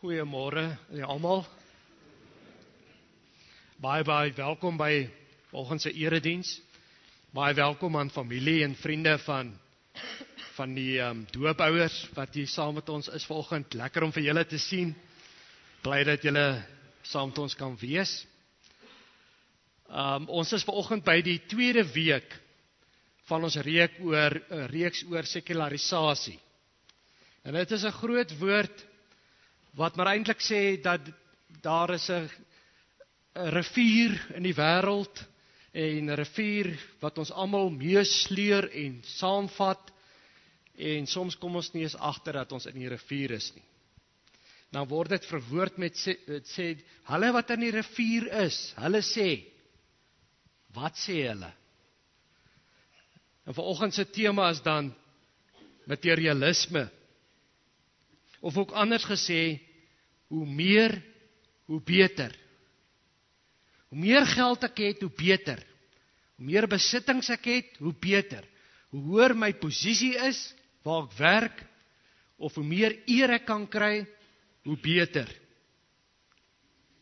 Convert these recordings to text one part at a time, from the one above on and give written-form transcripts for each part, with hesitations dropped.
Goeiemôre almal. Baie welkom by vanoggend se erediens. Baie welkom aan familie en vriende van die doopouers wat hier saam met ons is vanoggend. Lekker om vir julle te sien. Bly dat julle saam met ons kan wees. Ons is vanoggend by die tweede week van ons reeks oor sekularisasie. En dit is 'n groot woord wat maar eintlik sê dat daar is 'n rivier in die wêreld en 'n rivier wat ons almal meesleur en saamvat en soms kom ons nie eens agter dat ons in die rivier is nie. Nou word dit verwoord met sê hulle wat in die rivier is, hulle sê, wat sê hulle? En vanoggend se tema is dan materialisme. Of ook anders gesê, hoe meer, hoe beter. Hoe meer geld ek het, hoe beter. Hoe meer besittings ek het, hoe beter. Hoe hoër my posisie is, waar ek werk, of hoe meer eer ek kan kry, hoe beter.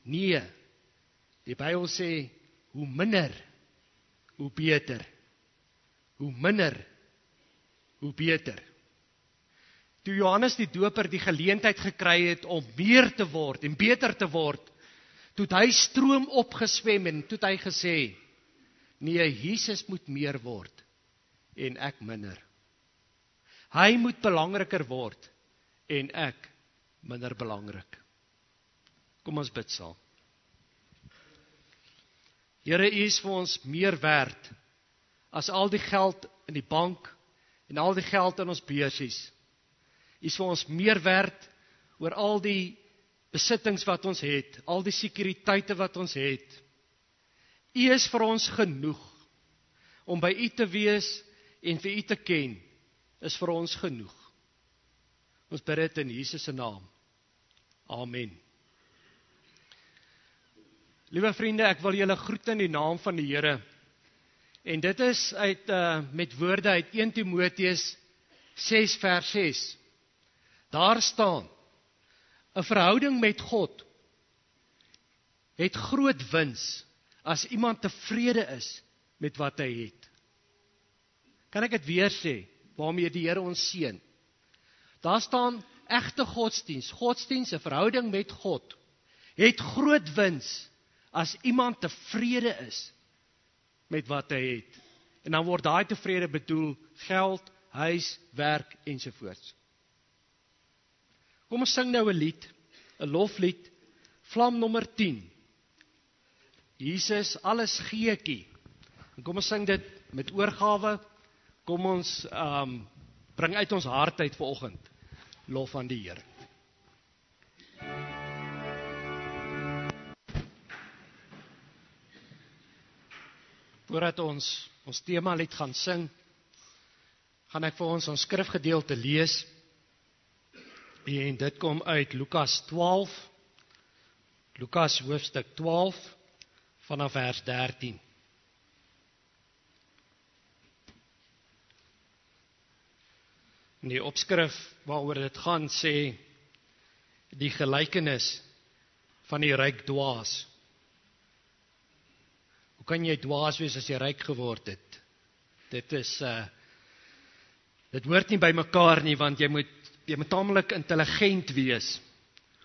Nee, die Bybel sê, hoe minder, hoe beter. Hoe minder, hoe beter. Toe Johannes die Doper die geleentheid gekry het om meer te word en beter te word, toe het hy stroom opgeswem en toe het hy gesê, nee, Jesus moet meer word en ek minder. Hy moet belangriker word en ek minder belangrik. Kom ons bid saam. Here, U is vir ons meer werd as al die geld in die bank en al die geld in ons beursies. U is vir ons meer werd oor al die besittings wat ons het, al die sekuriteite wat ons het. U is vir ons genoeg. Om by U te wees en vir U te ken, is vir ons genoeg. Ons bid dit in Jesus se naam. Amen. Liewe vriende, ek wil julle groet in die naam van die Here. En dit is met woorde uit 1 Timoteus 6 vers 6. Daar staan, 'n verhouding met God het groot wins as iemand tevrede is met wat hy het. Kan ek dit weer sê, waarmee die Here ons seën? Daar staan, egte godsdiens, 'n verhouding met God, het groot wins as iemand tevrede is met wat hy het. En dan word daai tevrede bedoel geld, huis, werk ensovoorts. Kom ons sing nou 'n lied, 'n loflied, Vlam nommer 10. Jesus, alles gee ek U. En kom ons sing dit met oorgawe. Kom ons bring uit ons hart uit vanoggend lof aan die Here. Voordat ons tema lied gaan sing, gaan ek vir ons skrifgedeelte lees. En dit kom uit Lukas 12, Lukas hoofstuk 12, vanaf vers 13. En die opskrif waaroor dit gaan sê, die gelykenis van die ryk dwaas. Hoe kan jy dwaas wees as jy ryk geword het? Dit hoort nie by mekaar nie, want jy moet tamelik intelligent wees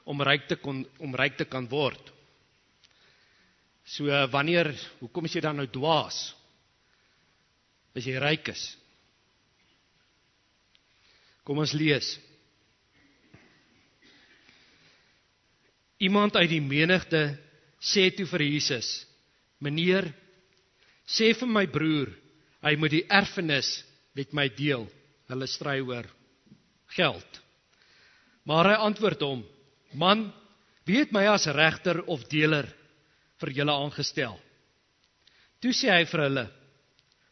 om ryk te kan word. So hoekom is jy dan nou dwaas as jy ryk is? Kom ons lees. Iemand uit die menigte sê toe vir Jesus, Meneer, sê vir my broer, hy moet die erfenis met my deel. Hulle stry oor geld. Maar hy antwoord hom, Man, wie het my as regter of deler vir julle aangestel? Toe sê hy vir hulle,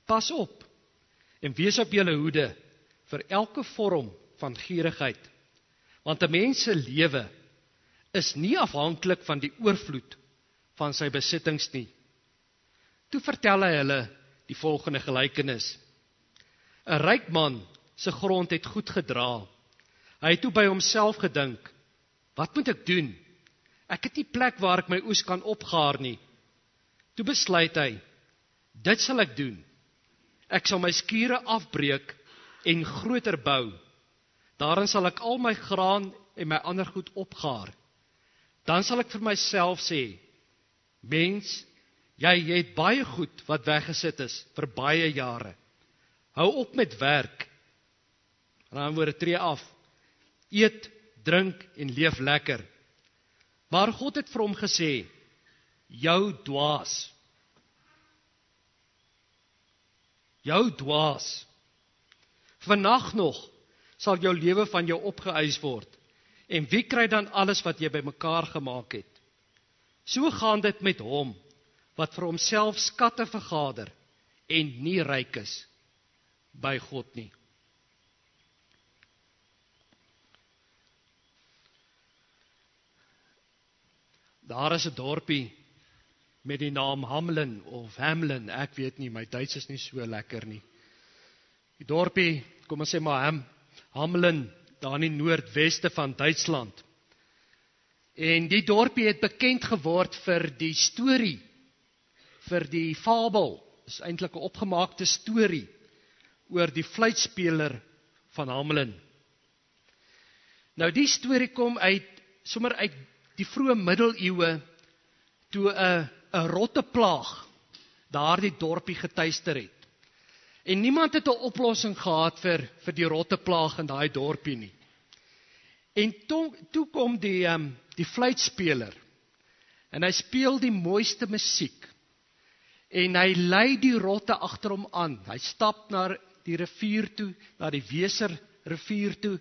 Pas op en wees op julle hoede vir elke vorm van gierigheid, want 'n mens se lewe is nie afhanklik van die oorvloed van sy besittings nie. Toe vertel hy hulle die volgende gelykenis. 'n Ryk man se grond het goed gedra. Hy het toe by homself gedink, Wat moet ek doen? Ek het nie plek waar ek my oes kan opgaar nie. Toe besluit hy, dit sal ek doen. Ek sal my skure afbreek en groter bou. Daarin sal ek al my graan en my ander goed opgaar. Dan sal ek vir myself sê, mens, jy het baie goed wat weggesit is vir baie jare. Hou op met werk. En dan word tree af. Eet, drink en leef lekker. Maar God het vir hom gesê, jou dwaas. Jou dwaas. Vandag nog sal jou lewe van jou opgeëis word. En wie kry dan alles wat jy bymekaar gemaak het? So gaan dit met hom, wat vir homself skatte vergader en nie ryk is by God nie. Daar is 'n dorpie met die naam Hamelin of Hamelin, ek weet nie, my Duits is nie so lekker nie. Die dorpie, kom ons sê maar Hamelin, daar in die noordweste van Duitsland. En die dorpie het bekend geword vir die storie, vir die fabel, is eintlik 'n opgemaakte storie oor die fluitspeler van Hamelin. Nou die storie kom sommer uit die vroeë middeleeue, toe 'n rotteplaag daardie dorpie getuister het. En niemand het 'n oplossing gehad vir die rotteplaag in daai dorpie nie. En toe kom die fluitspeler, en hy speel die mooiste musiek, en hy lei die rotte agter hom aan. Hy stap na die rivier toe, na die Weser rivier toe,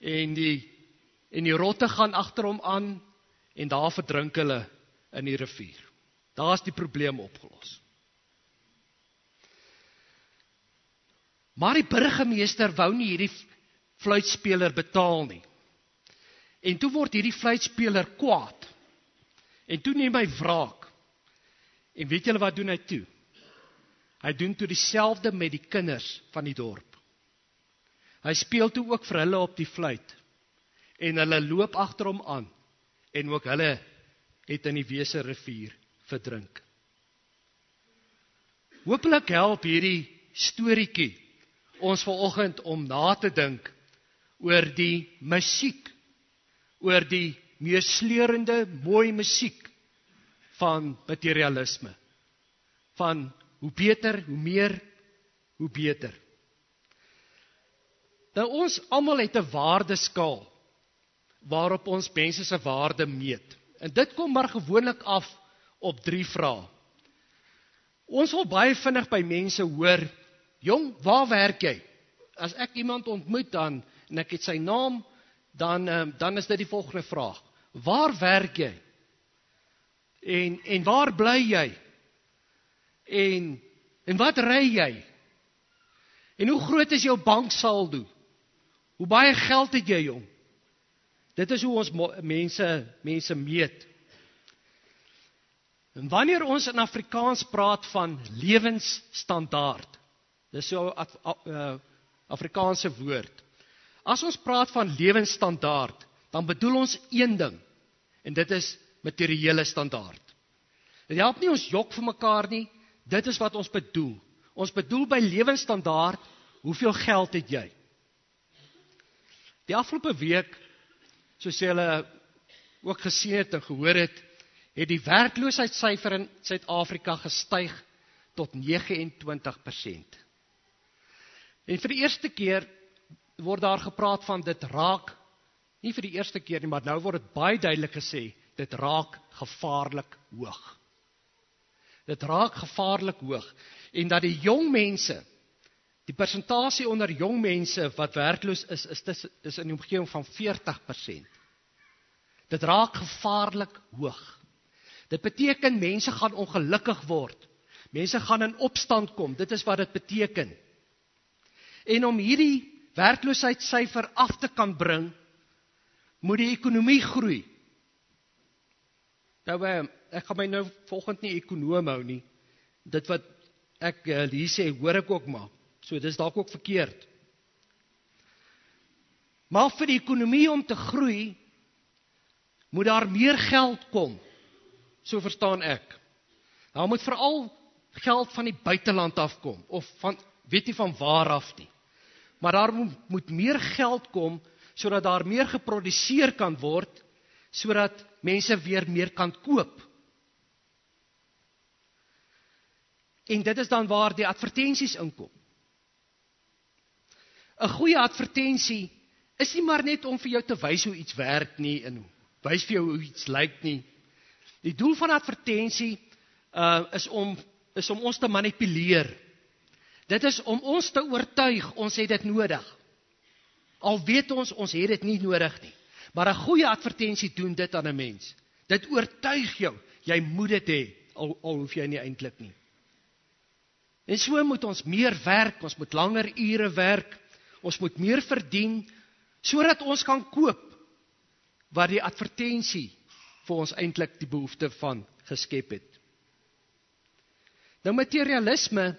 en die rotte gaan agter hom aan, en daar verdrink hulle in die rivier. Daar is die probleem opgelos. Maar die burgemeester wou nie hierdie fluitspeler betaal nie. En toe word hierdie fluitspeler kwaad. En toe neem hy wraak. En weet julle wat doen hy toe? Hy doen toe dieselfde met die kinders van die dorp. Hy speel toe ook vir hulle op die fluit. En hulle loop agter hom aan. En ook hulle het in die Weser rivier verdrink. Hoopelik help hierdie storieetjie ons vanoggend om na te dink oor die musiek, oor die meesleurende, mooi musiek van materialisme. Van hoe beter, hoe meer, hoe beter. Nou ons almal het 'n waardeskaal waarop ons mense se waarde meet. En dit kom maar gewoonlik af op 3 vrae. Ons wil baie vinnig by mense hoor, jong, waar werk jy? As ek iemand ontmoet en ek het sy naam, dan is dit die volgende vraag. Waar werk jy? En waar bly jy? En wat ry jy? En hoe groot is jou banksaldo? Hoe baie geld het jy, jong? Dit is hoe ons mense meet. En wanneer ons in Afrikaans praat van lewensstandaard, dis so 'n Afrikaanse woord. As ons praat van lewensstandaard, dan bedoel ons een ding, en dit is materiële standaard. Dit help nie ons jok vir mekaar nie, dit is wat ons bedoel. Ons bedoel by lewensstandaard, hoeveel geld het jy? Die afgelope week, soos julle ook gesien het en gehoor het die werkloosheidssyfer in Suid-Afrika gestyg tot 29%. En vir die eerste keer word daar gepraat van dit raak, nie vir die eerste keer nie, maar nou word dit baie duidelik gesê, dit raak gevaarlik hoog. Dit raak gevaarlik hoog. En dat die jong mense, die persentasie onder jong mense wat werkloos is in die omgewing van 40%. Dit raak gevaarlik hoog. Dit beteken mense gaan ongelukkig word. Mense gaan in opstand kom. Dit is wat dit beteken. En om hierdie werkloosheidssyfer af te kan bring, moet die ekonomie groei. Nou, ek gaan my nou volgende nie ekonoom hou nie. Dit wat ek hier sê, hoor ek ook maar. So, dis dalk ook verkeerd. Maar vir die ekonomie om te groei, moet daar meer geld kom. So verstaan ek. Daar moet veral geld van die buiteland afkom, of van, weet nie van waar af nie. Maar daar moet meer geld kom, sodat daar meer geproduseer kan word, sodat mense weer meer kan koop. En dit is dan waar die advertensies inkom. 'n Goeie advertensie is nie maar net om vir jou te wys hoe iets werk nie, en wys vir jou hoe iets lyk nie. Die doel van advertensie is om ons te manipuleer. Dit is om ons te oortuig, ons het dit nodig. Al weet ons het dit nie nodig nie. Maar 'n goeie advertensie doen dit aan 'n mens. Dit oortuig jou, jy moet dit hê, al hoef jy nie eintlik nie. En so moet ons meer werk, ons moet langer ure werk, ons moet meer verdien, sodat ons kan koop, wat die advertensie vir ons eintlik die behoefte van geskep het. Nou materialisme,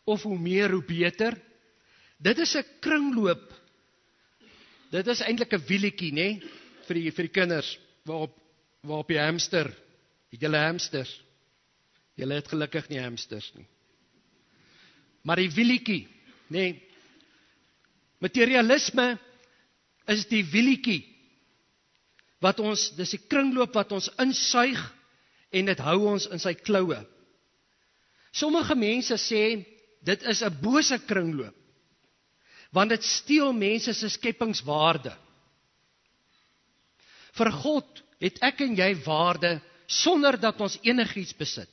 of hoe meer hoe beter, dit is 'n kringloop, dit is eintlik 'n wielietjie, né, vir die kinders, waarop die hamster, het julle hamsters? Julle het gelukkig nie hamsters nie. Maar die wielietjie, né, materialisme is die wielietjie, dis die kringloop wat ons insuig, en dit hou ons in sy kloue. Sommige mense sê, dit is 'n bose kringloop, want dit steel mense se skepingswaarde. Vir God het ek en jy waarde, sonder dat ons enigiets besit.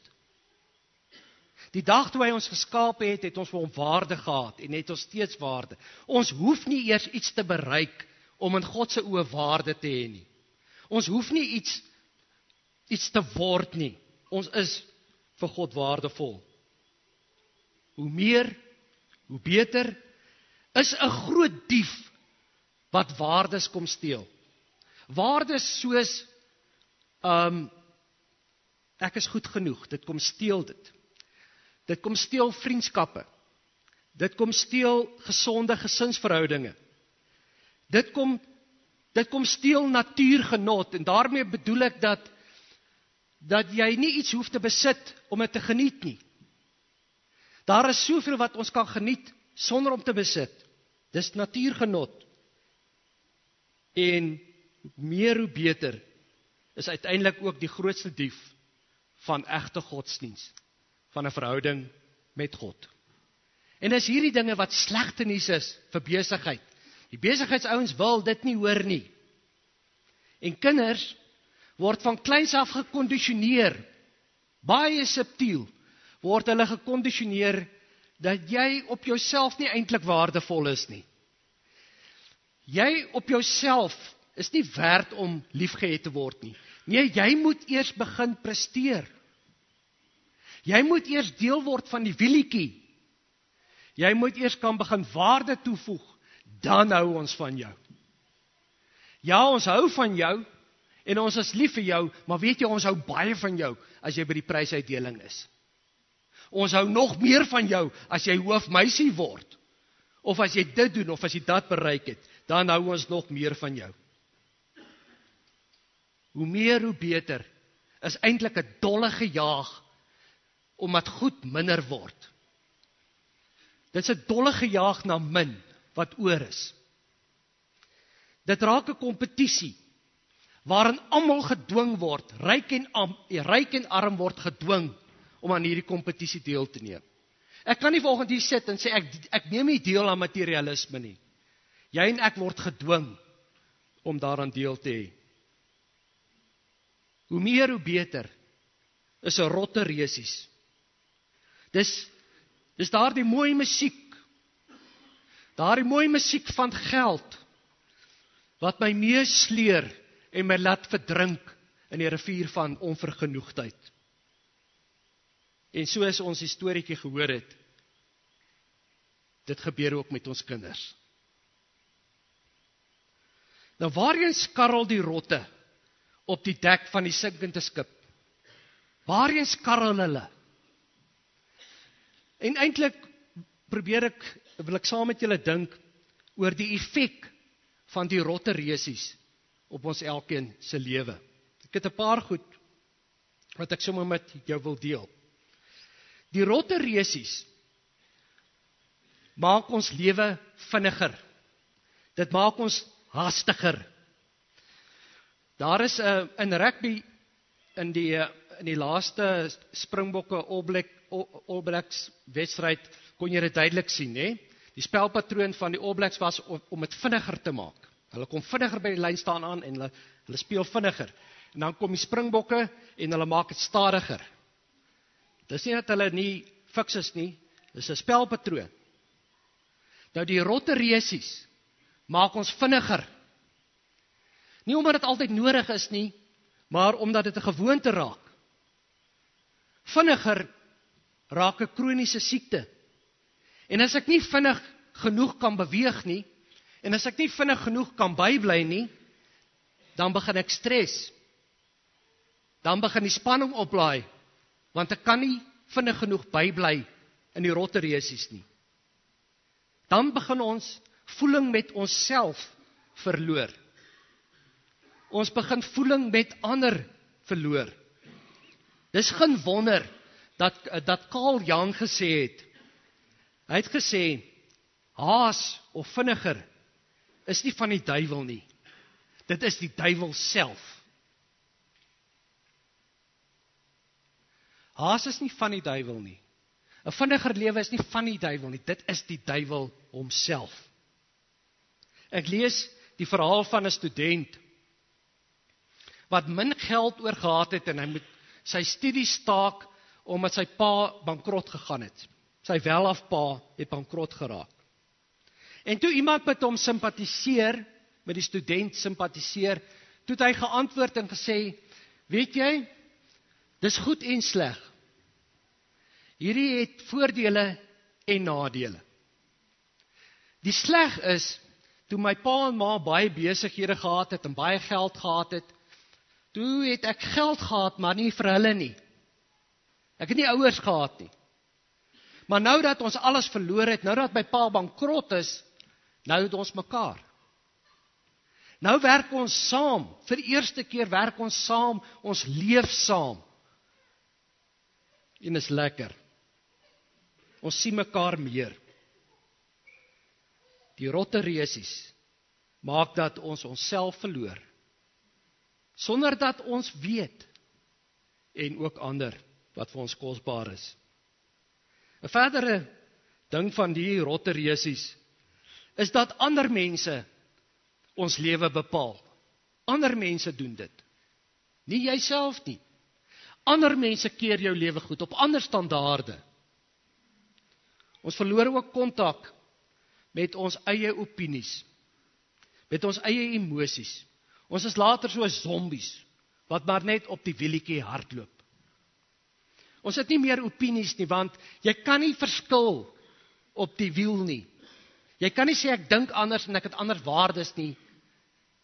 Die dag toe hy ons geskaap het, het ons vir hom waarde gehad, en het ons steeds waarde. Ons hoef nie eers iets te bereik, om in God se oë waarde te hê nie. Ons hoef nie iets te word nie. Ons is vir God waardevol. Hoe meer, hoe beter, is 'n groot dief wat waardes kom steel. Waardes soos, ek is goed genoeg, dit kom steel dit. Dit kom steel vriendskappe. Dit kom steel gesonde gesinsverhoudinge. Dit kom steel natuurgenot, en daarmee bedoel ek dat jy nie iets hoef te besit om dit te geniet nie. Daar is soveel wat ons kan geniet sonder om te besit. Dis natuurgenot. En meer hoe beter is uiteindelik ook die grootste dief van egte godsdiens, van 'n verhouding met God. En dis hierdie dinge wat slegte nuus is vir besigheid. Die besigheidsouens wil dit nie hoor nie. En kinders word van kleins af gekondisioneer, baie subtiel, word hulle gekondisioneer dat jy op jouself nie eintlik waardevol is nie. Jy op jouself is nie werd om liefgehet te word nie. Nee, jy moet eers begin presteer. Jy moet eers deel word van die wielietjie. Jy moet eers kan begin waarde toevoeg, dan hou ons van jou. Ja, ons hou van jou, en ons is lief vir jou, maar weet jy, ons hou baie van jou, as jy by die prysuitdeling is. Ons hou nog meer van jou, as jy hoofmeisie word, of as jy dit doen, of as jy dat bereik het, dan hou ons nog meer van jou. Hoe meer, hoe beter, is eintlik 'n dolle gejaag, omdat goed minder word. Dit is 'n dolle gejaag na min, wat oor is. Dit raak 'n kompetisie, waarin almal gedwing word, ryk en arm word gedwing, om aan hierdie kompetisie deel te neem. Ek kan nie vanoggend hier sit en sê, ek neem nie deel aan materialisme nie. Jy en ek word gedwing, om daaraan deel te hê. Hoe meer, hoe beter, is 'n rotte resies. Dis daardie mooi musiek, van geld, wat my meesleer, en my laat verdrink, in die rivier van onvergenoegdheid. En soos ons die storieetjie gehoor het, dit gebeur ook met ons kinders. Nou waarheen skarrel die rotte, op die dek van die sinkende skip? Waarheen skarrel hulle? En eintlik wil ek saam met julle dink, oor die effek van die rotte resies, op ons elkeen se lewe. Ek het 'n paar goed wat ek sommer met jou wil deel. Die rotte resies maak ons lewe vinniger. Dit maak ons haastiger. Daar is in rugby in die laaste Springbokke All Blacks wedstryd kon jy dit duidelik sien, né? Die spelpatroon van die All Blacks was om dit vinniger te maak. Hulle kom vinniger by die lyn staan aan en hulle speel vinniger. En dan kom die Springbokke en hulle maak dit stadiger. Dis nie dat hulle nie fiks is nie, dis 'n spelpatroon. Nou die rotte resies maak ons vinniger. Nie omdat dit altyd nodig is nie, maar omdat dit 'n gewoonte raak. Vinniger raak 'n kroniese siekte. En as ek nie vinnig genoeg kan beweeg nie, en as ek nie vinnig genoeg kan bybly nie, dan begin ek stres. Dan begin die spanning oplaai, want ek kan nie vinnig genoeg bybly in die rotte resies nie. Dan begin ons voeling met onsself verloor. Ons begin voeling met ander verloor. Dis geen wonder dat Carl Jung gesê het. Hy het gesê, haas of vinniger is nie van die duiwel nie. Dit is die duiwel self. Haas is nie van die duiwel nie. 'n vinniger lewe is nie van die duiwel nie. Dit is die duiwel homself. Ek lees die verhaal van 'n student wat min geld oor gehad het en hy moet sy studies staak omdat sy pa bankrot gegaan het. Sy welafpa het bankrot geraak. En toe iemand met hom simpatiseer, met die student simpatiseer, toe het hy geantwoord en gesê, weet jy, dis goed en sleg. Hierdie het voordele en nadele. Die sleg is, toe my pa en ma baie besighede gehad het en baie geld gehad het, toe het ek geld gehad, maar nie vir hulle nie. Ek het nie ouers gehad nie. Maar nou dat ons alles verloor het, nou dat my pa bankrot is, nou het ons mekaar. Nou werk ons saam, vir die eerste keer werk ons saam, ons leef saam. En is lekker. Ons sien mekaar meer. Die rotte resies maak dat ons onsself verloor, sonder dat ons weet, en ook ander, wat vir ons kosbaar is. 'n verdere ding van die rotte resies, is dat ander mense ons lewe bepaal. Ander mense doen dit. Nie jouself nie. Ander mense keer jou lewe goed, op ander standaarde. Ons verloor ook kontak met ons eie opinies, met ons eie emosies. Ons is later soos zombies, wat maar net op die wielietjie hardloop. Ons het nie meer opinies nie, want jy kan nie verskil op die wiel nie. Jy kan nie sê ek dink anders en ek het ander waardes nie.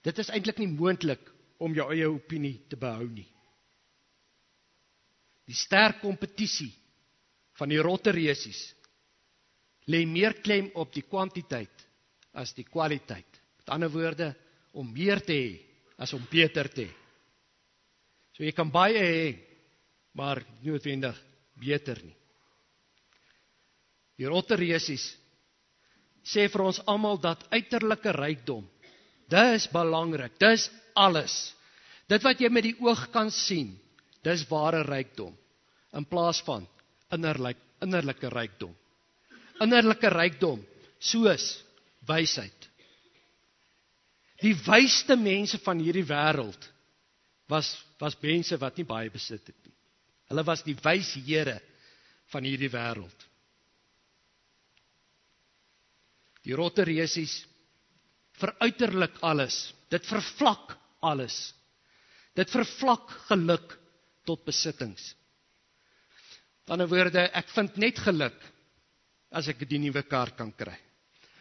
Dit is eintlik nie moontlik om jou eie opinie te behou nie. Die sterk kompetisie van die rotte resies lê meer klem op die kwantiteit as die kwaliteit. Met ander woorde, om meer te hê as om beter te hê. So jy kan baie hê, maar nie noodwendig beter nie. Die rotte resies sê vir ons almal dat uiterlike rykdom, dis belangrik, dis alles. Dit wat jy met die oog kan sien, dis ware rykdom, in plaas van innerlike rykdom. Innerlike rykdom, soos wysheid. Die wysste mense van hierdie wêreld was mense wat nie baie besit het nie. Hulle was die wyshede van hierdie wêreld. Die rotte resies veruiterlik alles. Dit vervlak alles. Dit vervlak geluk tot besittings. Met ander woorde, ek vind net geluk as ek die nuwe kar kan kry.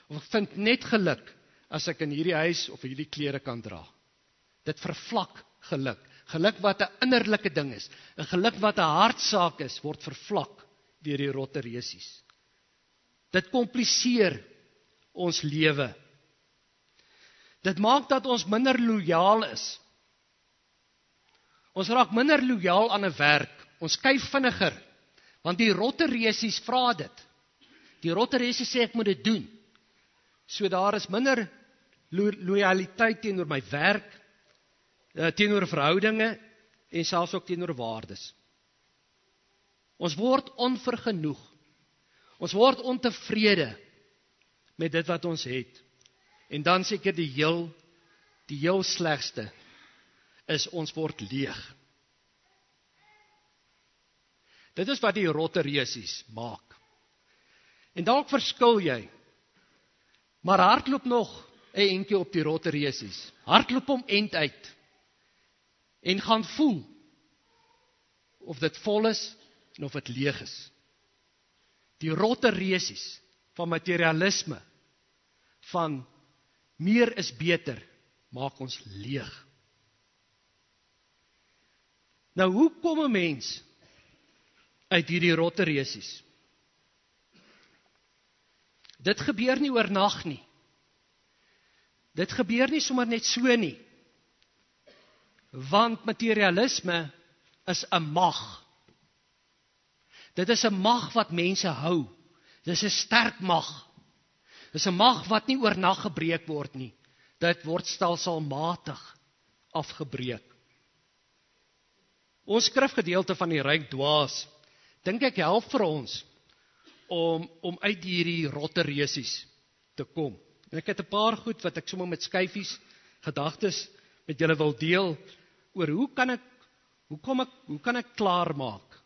Of ek vind net geluk as ek in hierdie huis of hierdie klere kan dra. Dit vervlak geluk. Geluk wat 'n innerlike ding is, 'n geluk wat 'n hartsaak is, word vervlak deur die rotte resies. Dit kompliseer ons lewe. Dit maak dat ons minder lojaal is. Ons raak minder lojaal aan 'n werk. Ons kyk vinniger, want die rotteresies vra dit. Die rotteresies sê ek moet dit doen. So daar is minder lojaliteit teenoor my werk, teenoor verhoudinge en selfs ook teenoor waardes. Ons word onvergenoeg. Ons word ontevrede met dit wat ons het. En dan seker die heel slegste is ons word leeg. Dit is wat die rotteresies maak. En dalk verskil jy, maar hardloop nog 'n entjie op die rotteresies. Hardloop hom end uit. En gaan voel of dit vol is en of dit leeg is. Die rotteresies van materialisme, van meer is beter, maak ons leeg. Nou, hoe kom 'n mens uit hierdie rotteresies? Dit gebeur nie oornag nie. Dit gebeur nie sommer net so nie. Want materialisme is 'n mag. Dit is 'n mag wat mense hou. Dit is 'n sterk mag. Dit is 'n mag wat nie oornag gebreek word nie. Dit word stelselmatig afgebreek. Ons skrifgedeelte van die ryk dwaas, dink ek help vir ons om uit hierdie rotteresies te kom. En ek het 'n paar goed wat ek sommer met skyfies gedagtes met julle wil deel oor hoe kan ek klaar maak?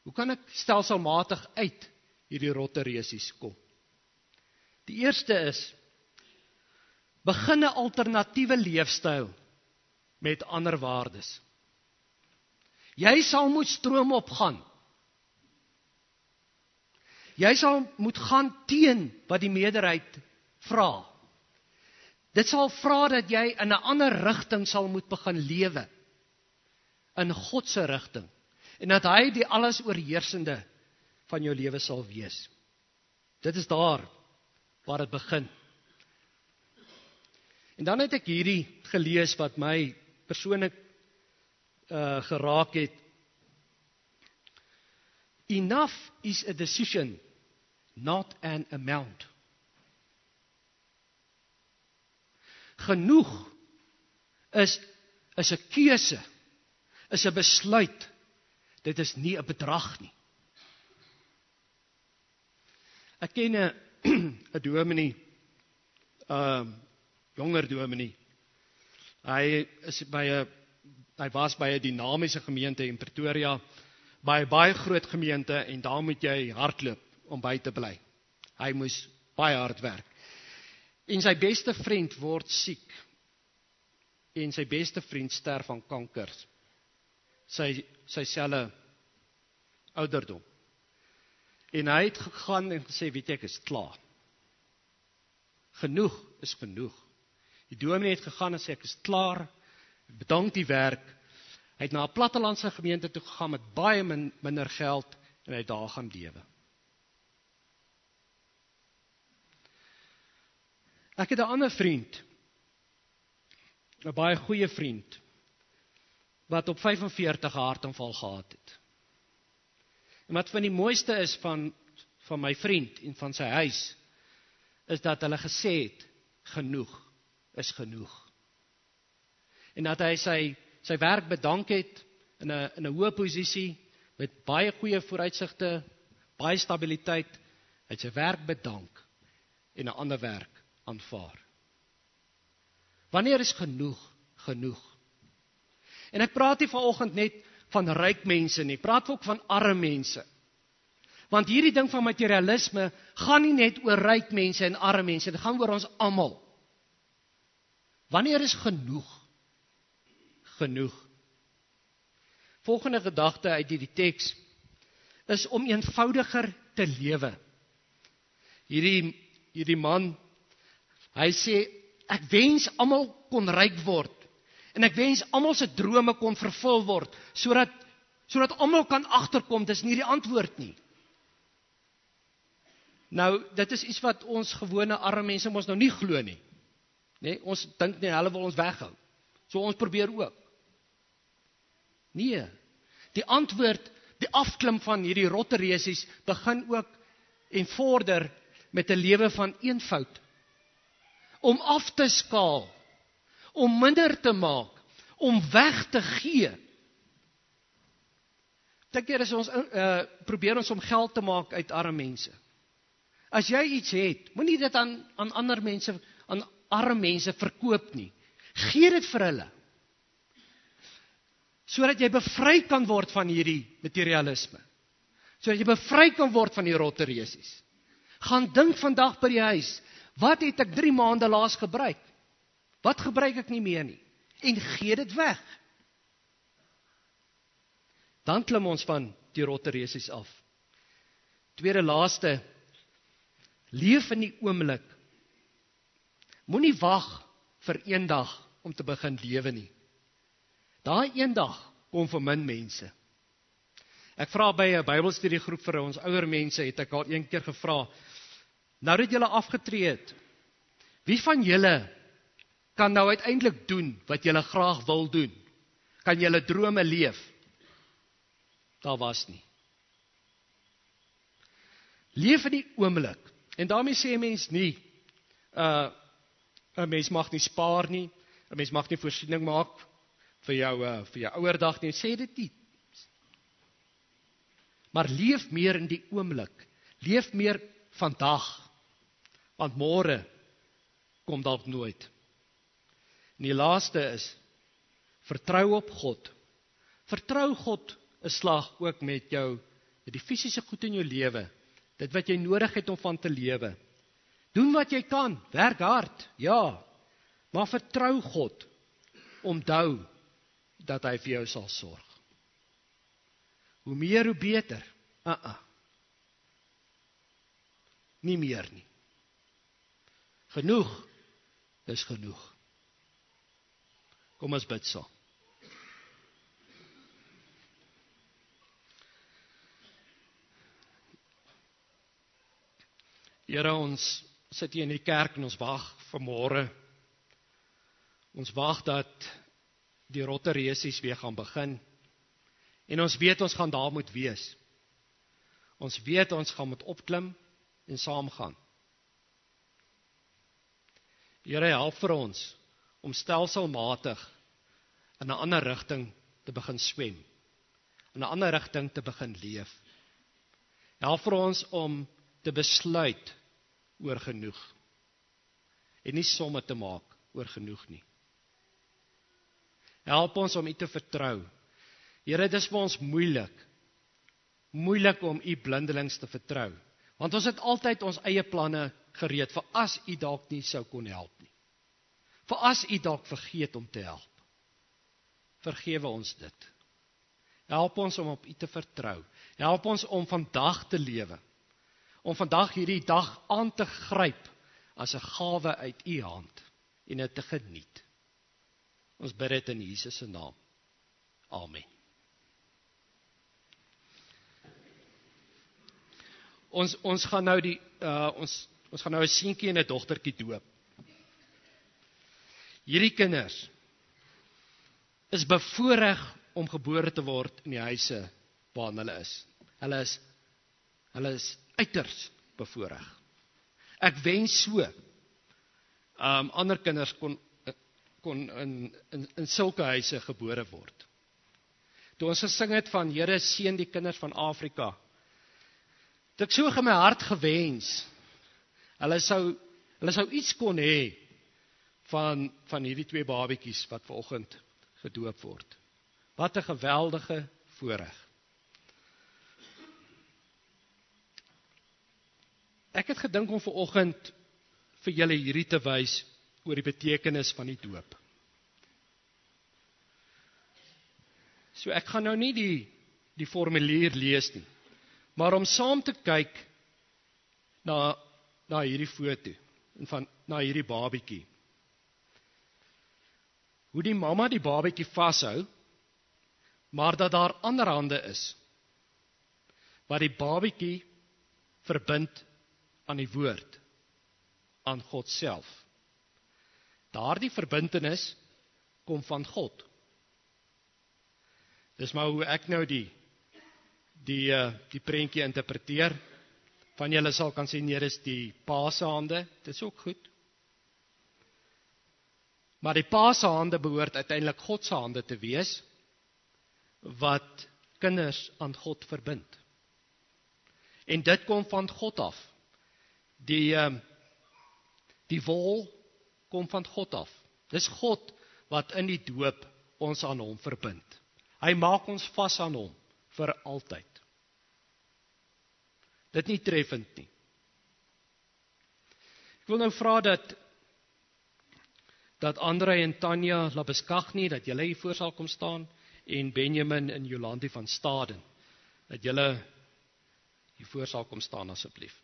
Hoe kan ek stelselmatig uit hierdie rotteresies kom? Die eerste is, begin 'n alternatiewe leefstyl met ander waardes. Jy sal moet stroom opgaan. Jy sal moet gaan teen wat die meerderheid vra. Dit sal vra dat jy in 'n ander rigting sal moet begin lewe. In God se rigting. En dat hy die alles oorheersende van jou lewe sal wees. Dit is daar waar dit begin. En dan het ek hierdie gelees wat my persoonlik geraak het. Enough is a decision, not an amount. Genoeg is 'n keuse, is 'n besluit. Dit is nie 'n bedrag nie. Ek ken 'n dominee, jonger dominee. Hy was by 'n dinamiese gemeente in Pretoria, by 'n baie groot gemeente, en daar moet jy hardloop om by te bly. Hy moes baie hard werk. En sy beste vriend word siek. En sy beste vriend sterf van kanker. Sy selfe ouderdom. En hy het gegaan en gesê, weet jy, ek is klaar. Genoeg is genoeg. Die dominee het gegaan en sê, ek is klaar, bedank die werk. Hy het na 'n plattelandse gemeente toe gegaan met baie minder geld, en hy het daar gaan lewe. Ek het 'n ander vriend, 'n baie goeie vriend, wat op 45 'n hartaanval gehad het. En wat van die mooiste is van my vriend en van sy huis, is dat hulle gesê het, genoeg is genoeg. En dat hy sy werk bedank het in 'n hoë posisie, met baie goeie vooruitsigte, baie stabiliteit, hy het sy werk bedank en 'n ander werk aanvaar. Wanneer is genoeg, genoeg? En ek praat nie vanoggend net van ryk mense nie, ek praat ook van arme mense. Want hierdie ding van materialisme gaan nie net oor ryk mense en arme mense, dit gaan oor ons almal. Wanneer is genoeg? Genoeg. Volgende gedagte uit hierdie teks is om eenvoudiger te lewe. Hierdie man, hy sê, ek wens almal kon ryk word, en ek wens almal se drome kon vervul word, sodat almal kan agterkom, dis nie die antwoord nie. Nou, dit is iets wat ons gewone arme mense ons nou nie glo nie. Nee, ons dink nie, hulle wil ons weghou. So ons probeer ook. Nee, die antwoord, die afklim van hierdie rotteresies begin ook en vorder met 'n lewe van eenvoud. Om af te skaal, om minder te maak, om weg te gee. Dink keer is ons probeer ons om geld te maak uit arme mense. As jy iets het, moenie dit aan ander mense, aan arme mense verkoop nie. Gee dit vir hulle. Sodat jy bevry kan word van hierdie materialisme. Sodat jy bevry kan word van die rotteresies. Gaan dink vandag by die huis, wat het ek 3 maande laas gebruik? Wat gebruik ek nie meer nie? En gee dit weg. Dan klim ons van die rotteresies af. Tweede laaste, leef in die oomblik. Moenie wag vir eendag om te begin lewe nie. Daai eendag kom vir min mense. Ek vra by 'n Bybelstudiegroep vir ons ouer mense, het ek al een keer gevra, nou dat julle afgetree het, wie van julle kan nou uiteindelik doen wat julle graag wil doen? Kan julle drome leef? Daar was nie. Leef in die oomblik. En daarmee sê 'n mens nie, 'n mens mag nie spaar nie, 'n mens mag nie voorsiening maak vir jou ouerdag nie, sê dit nie. Maar leef meer in die oomblik. Leef meer vandag. Want môre kom dalk nooit. En die laaste is, vertrou op God. Vertrou God 'n slag ook met die fisiese goed in jou lewe. Dit wat jy nodig het om van te lewe. Doen wat jy kan, werk hard, ja. Maar vertrou God. Onthou dat hy vir jou sal sorg. Hoe meer, hoe beter. Nie meer nie. Genoeg is genoeg. Kom ons bid saam. Here, ons sit hier in die kerk en ons wag vir môre. Ons wag dat die rotteresies weer gaan begin. En ons weet ons gaan daar moet wees. Ons weet ons gaan moet opklim en saam gaan. Here, help vir ons om stelselmatig in 'n ander rigting te begin swem. In 'n ander rigting te begin leef. Help vir ons om te besluit oor genoeg. En nie somme te maak oor genoeg nie. Help ons om U te vertrou. Here, dit is vir ons moeilik om U blindelings te vertrou. Want ons het altyd ons eie planne gereed, vir as U dalk nie sou kon help nie. Vir as U dalk vergeet om te help. Vergewe ons dit. Help ons om op U te vertrou. Help ons om vandag te lewe. Om vandag hierdie dag aan te gryp as 'n gawe uit U hand en dit te geniet. Ons bid dit in Jesus se naam. Amen. Ons gaan nou ons gaan nou 'n seentjie en 'n dogtertjie doop. Hierdie kinders is bevoorreg om gebore te word in die huise waarin hulle is. Hulle is uiters bevoorreg. Ek wens so. Ander kinders kon in sulke huise gebore word. Toe ons gesing het van Here seën die kinders van Afrika, het ek so in my hart gewens, hulle sou iets kon hê van hierdie 2 babietjies wat vanoggend gedoop word. Wat 'n geweldige voorreg. Ek het gedink om vanoggend vir julle hierdie te wys oor die betekenis van die doop. So ek gaan nou nie die formulier lees nie, maar om saam te kyk na hierdie foto en na hierdie babietjie. Hoe die mamma die babietjie vashou, maar dat daar ander hande is wat die babietjie verbind aan die woord, aan God self. Daardie verbintenis kom van God. Dis maar hoe ek nou die prentjie interpreteer. Van julle sal kan sê, nee, dis die pa se hande, dit is ook goed. Maar die pa se hande behoort uiteindelik God se hande te wees, wat kinders aan God verbind. En dit kom van God af. Die wol kom van God af. Dis God wat in die doop ons aan hom verbind. Hy maak ons vas aan hom vir altyd. Dit nie treffend nie. Ek wil nou vra dat Andrei en Tanya Labeskagni, dat julle hier voor sal kom staan, en Benjamin en Jolandi van Staden, dat julle hier voor sal kom staan asseblief.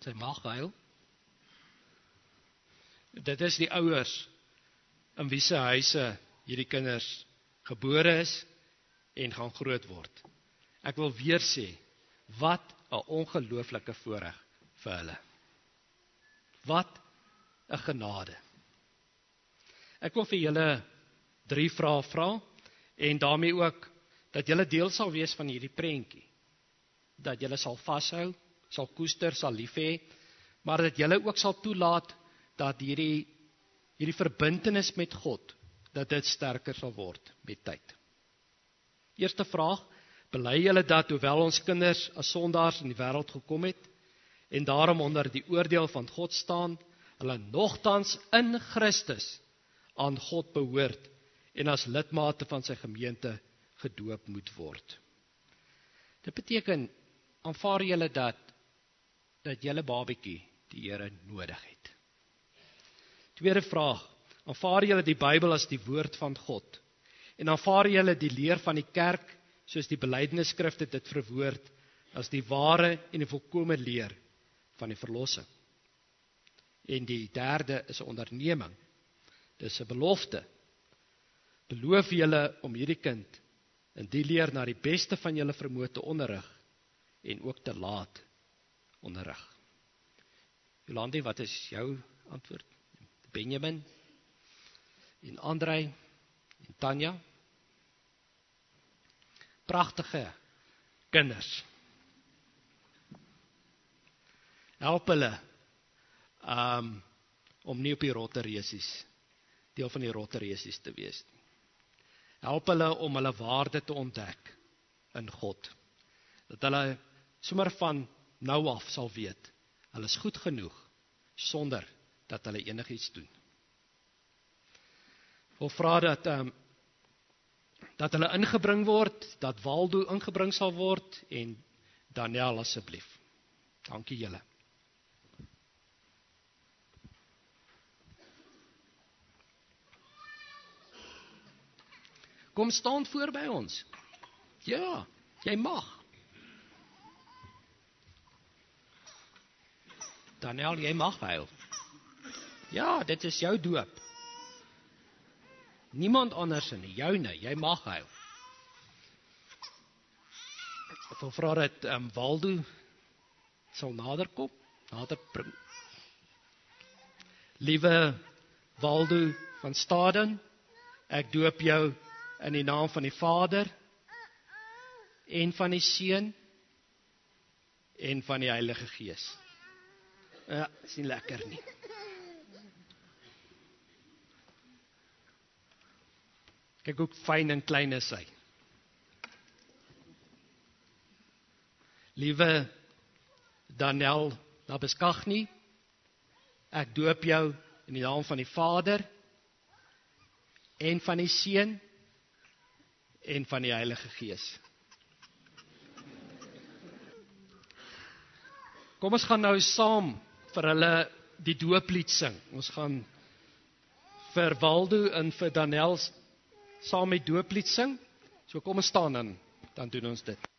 Sy mag huil. Dit is die ouers in wie se huise hierdie kinders gebore is en gaan groot word. Ek wil weer sê, wat 'n ongelooflike voorreg vir hulle. Wat 'n genade. Ek wil vir julle 3 vrae vra, en daarmee ook, dat julle deel sal wees van hierdie prentjie. Dat julle sal vashou, sal koester, sal lief hê, maar dat julle ook sal toelaat, dat hierdie verbintenis met God, dat dit sterker sal word met tyd. Eerste vraag, bely julle dat, hoewel ons kinders as sondaars in die wêreld gekom het, en daarom onder die oordeel van God staan, hulle nogtans in Christus aan God behoort, en as lidmate van sy gemeente gedoop moet word. Dit beteken, aanvaar julle dat julle babietjie die Here nodig het. Tweede vraag, aanvaar julle die Bybel as die woord van God, en aanvaar julle die leer van die kerk, soos die belydenisskrifte dit verwoord, as die ware en die volkome leer van die verlossing. En die derde is 'n onderneming, dis 'n belofte. Beloof julle om hierdie kind in die leer na die beste van julle vermoë te onderrig, en ook te laat onderrig. Jolandi, wat is jou antwoord? Benjamin, en Andrei, en Tanya. Pragtige kinders. Help hulle om nie op die rotteresies, deel van die rotteresies te wees nie. Help hulle om hulle waarde te ontdek in God. Dat hulle sommer van nou af sal weet, hulle is goed genoeg, sonder dat hulle enigiets doen. Ek wil vra dat hulle ingebring word, dat Waldo ingebring sal word, en Daniel asseblief. Dankie julle. Kom staan voor by ons. Ja, jy mag. Daniel, jy mag huil. Ja, dit is jou doop. Niemand anders nie, joune, jy mag huil. Ek wil vra dat Waldo sal nader bring. Liewe Waldo van Staden, ek doop jou in die naam van die Vader, en van die Seun, en van die Heilige Gees. Ja, is nie lekker nie. Kyk hoe fyn en klein is hy. Liewe Daniel Labeskagni, ek doop jou in die naam van die Vader, en van die Seun, en van die Heilige Gees. Kom ons gaan nou saam vir hulle die dooplied sing. Ons gaan vir Waldo en vir Daniel saam met dooplied sing. So kom ons staan dan doen ons dit.